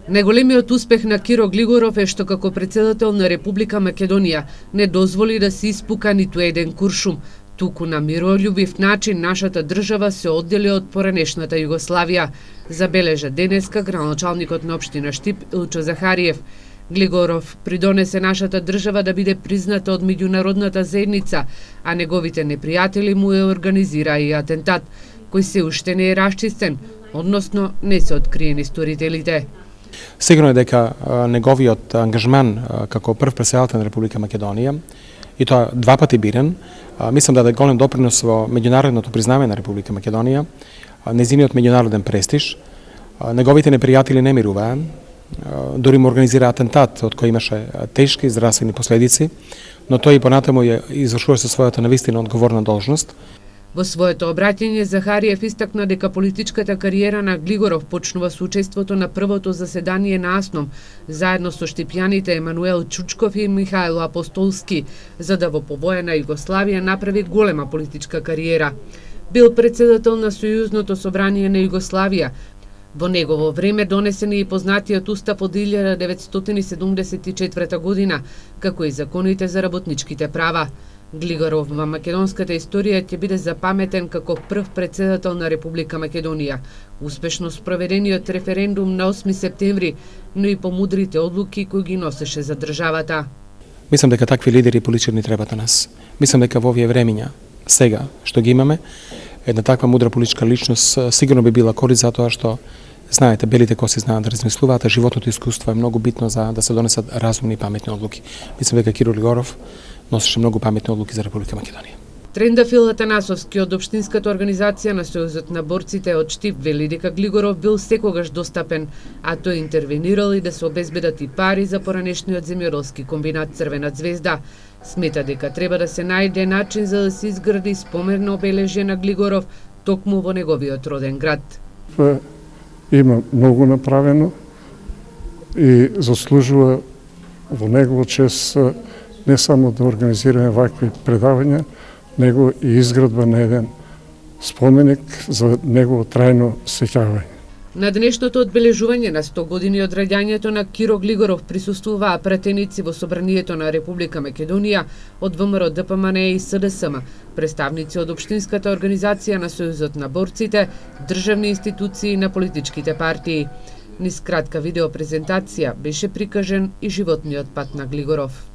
Најголемиот успех на Киро Глигоров е што како претседател на Република Македонија не дозволи да се испука ниту еден куршум, туку на миролюбив начин нашата држава се оддели од поранешната Југославија, забележа денеска градоначалникот на општина Штип Илчо Захариев. Глигоров придонесе нашата држава да биде призната од меѓународната заедница, а неговите непријатели му е организираа и атентат, кој се уште не е расчистен, односно не се откриени сторителите. Сигурно е дека неговиот ангажман како прв претседател на Република Македонија, и тоа два пати бирен, мислам да даде голем допринос во меѓународното признавање на Република Македонија, незиниот меѓународен престиж. Неговите непријатели не мируваа, дури му организира атентат од кој имаше тешки здравствени последици, но тој и понатаму ја извршува со својата навистина одговорна должност. Во своето обраќање Захариев истакна дека политичката кариера на Глигоров почнува со учеството на првото заседание на АСНОМ, заедно со штипјаните Емануел Чучков и Михајло Апостолски, за да во повоена Југославија направи голема политичка кариера. Бил претседател на Сојузното собрание на Југославија. Во негово време донесен и познатиот устав од 1974 година, како и законите за работничките права. Глигоров во македонската историја ќе биде запаметен како прв претседател на Република Македонија, успешно спроведениот референдум на 8 септември, но и по мудрите одлуки кои ги носеше за државата. Мислам дека такви лидери и политичари ни требаат на нас. Мислам дека во овие времиња, сега што ги имаме, една таква мудра политичка личност сигурно би била корис за тоа што, знаете, белите коси знаат да размислуваат, а животното искуство е многу битно за да се донесат разумни и паметни одлуки. Мислам дека Киро Глигоров носеше многу паметни одлуки за Република Македонија. Трендафил Атанасовски од Општинската организација на Сојузот на борците од Штип вели дека Глигоров бил секогаш достапен, а тој интервенирал и да се обезбедат и пари за поранешниот земјоделски комбинат Црвена ѕвезда. Смета дека треба да се најде начин за да се изгради споменно обележје на Глигоров токму во неговиот роден град. Има многу направено и заслужува во негово чест не само да организираме вакви предавања, него и изградба на еден споменик за негово трајно сеќавање. На денешното одбележување на 100 години од раѓањето на Киро Глигоров присуствуваа пратеници во Собранието на Република Македонија од ВМРО ДПМН и СДСМ, представници од Општинската организација на Сојузот на борците, државни институции на политичките партии. Низ кратка видеопрезентација беше прикажен и животниот пат на Глигоров.